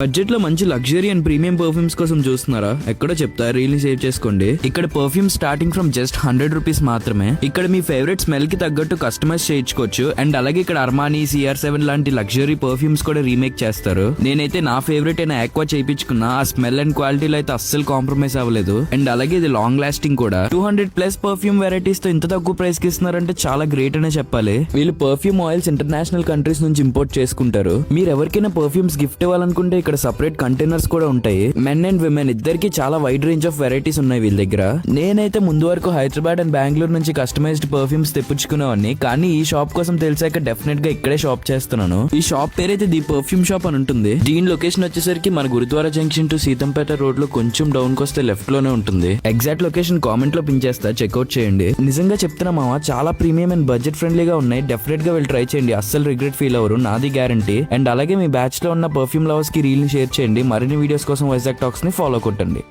Budget లో మంచి luxury and premium perfumes కోసం చూస్తున్నారా? ఎక్కడో చెప్తా, రీల్ ని సేవ్ చేసుకోండి. ఇక్కడ perfume starting from just 100 rupees మాత్రమే. ఇక్కడ మీ ఫేవరెట్ స్మెల్ కి తగ్గట్టు కస్టమైజ్ చేయించుకోవచ్చు. అండ్ అలాగే ఇక్కడ అర్మానీ, CR7 లాంటి లగ్జరీ పర్ఫ్యూమ్స్ కూడా రీమేక్ చేస్తారు. నేనైతే నా ఫేవరెట్ అయిన ఆక్వా చేయించుకున్నా. ఆ స్మెల్ అండ్ క్వాలిటీలో అయితే అస్సలు కాంప్రమైజ్ అవ్వలేదు. అండ్ అలాగే ఇది లాంగ్ లాస్టింగ్ కూడా. 200+ పర్ఫ్యూమ్ వెరైటీస్ తో ఇంత తక్కువ ప్రైస్ కి ఇస్తున్నారంటే చాలా గ్రేట్ అనే చెప్పాలి. వీళ్ళు పర్ఫ్యూమ్ ఆయిల్స్ ఇంటర్నేషనల్ కంట్రీస్ నుంచి ఇంపోర్ట్ చేసుకుంటారు. మీరు ఎవరికైనా పర్ఫ్యూమ్స్ గిఫ్ట్ ఇవ్వాలనుకుంటే ఇక్కడ సపరేట్ కంటైనర్స్ కూడా ఉంటాయి. మెన్ అండ్ విమెన్ ఇద్దరికి చాలా వైడ్ రేంజ్ ఆఫ్ వెరైటీస్ ఉన్నాయి వీళ్ళ దగ్గర. నేనైతే ముందు వరకు హైదరాబాద్ అండ్ బెంగళూరు నుంచి కస్టమైజ్డ్ పర్ఫ్యూమ్స్ తెప్పించుకునేవాడిని. కానీ ఈ షాప్ కోసం తెలిసాక డెఫినెట్ గా ఇక్కడే షాప్ చేస్తున్నాను. ఈ షాప్ పేరైతే ది పర్ఫ్యూమ్ షాప్ అని ఉంటుంది. దీని లొకేషన్ వచ్చేసరికి మన Gurudwara junction to Seethampeta road లో కొంచెం డౌన్ కి వస్తే లెఫ్ట్ లోనే ఉంటుంది. ఎగ్జాక్ట్ లొకేషన్ కామెంట్ లో పిన్ చేస్తా, చెక్అౌట్ చేయండి. నిజంగా చెప్తున్నా మావా, చాలా ప్రీమియం అండ్ బడ్జెట్ ఫ్రెండ్లీగా ఉన్నాయి. డెఫినెట్ గా వెళ్ళి ట్రై చేయండి, అస్సలు రిగ్రెట్ ఫీల్ అవ్వరు, నాది గ్యారంటీ. అండ్ అలాగే మీ బ్యాచ్ లో ఉన్న పర్ఫ్యూమ్ లవర్స్ కి రీల్ ని షేర్ చేయండి. మరిన్ని వీడియోస్ కోసం వైజాగ్ టాక్స్ ని ఫాలో కొట్టండి.